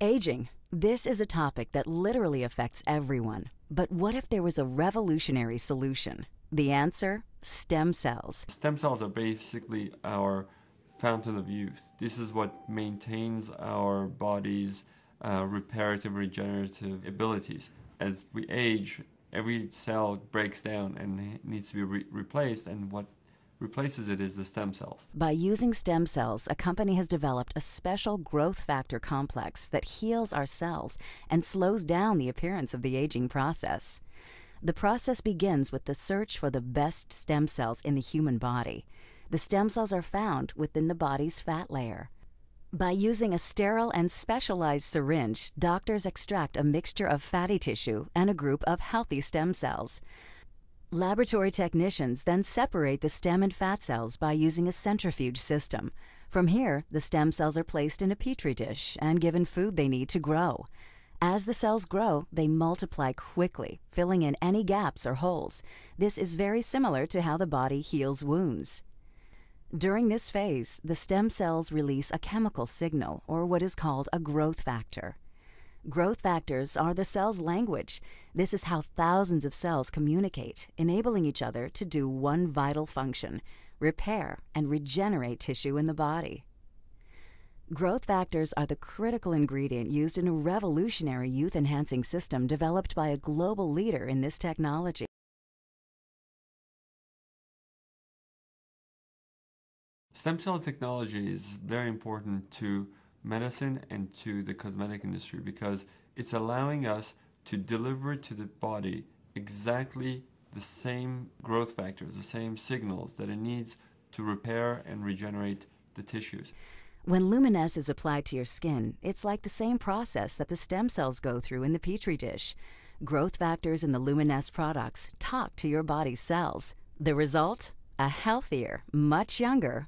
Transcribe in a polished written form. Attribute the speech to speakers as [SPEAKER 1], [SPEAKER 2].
[SPEAKER 1] Aging. This is a topic that literally affects everyone. But what if there was a revolutionary solution? The answer? Stem cells.
[SPEAKER 2] Stem cells are basically our fountain of youth. This is what maintains our body's reparative, regenerative abilities. As we age, every cell breaks down and needs to be replaced, and what replaces it is the stem cells.
[SPEAKER 1] By using stem cells, a company has developed a special growth factor complex that heals our cells and slows down the appearance of the aging process. The process begins with the search for the best stem cells in the human body. The stem cells are found within the body's fat layer. By using a sterile and specialized syringe, doctors extract a mixture of fatty tissue and a group of healthy stem cells. Laboratory technicians then separate the stem and fat cells by using a centrifuge system. From here, the stem cells are placed in a petri dish and given food they need to grow. As the cells grow, they multiply quickly, filling in any gaps or holes. This is very similar to how the body heals wounds. During this phase, the stem cells release a chemical signal, or what is called a growth factor. Growth factors are the cell's language. This is how thousands of cells communicate, enabling each other to do one vital function: repair and regenerate tissue in the body. Growth factors are the critical ingredient used in a revolutionary youth-enhancing system developed by a global leader in this technology.
[SPEAKER 2] Stem cell technology is very important to medicine and to the cosmetic industry because it's allowing us to deliver to the body exactly the same growth factors, the same signals that it needs to repair and regenerate the tissues.
[SPEAKER 1] When Luminesce is applied to your skin, it's like the same process that the stem cells go through in the petri dish. Growth factors in the Luminesce products talk to your body's cells. The result? A healthier, much younger,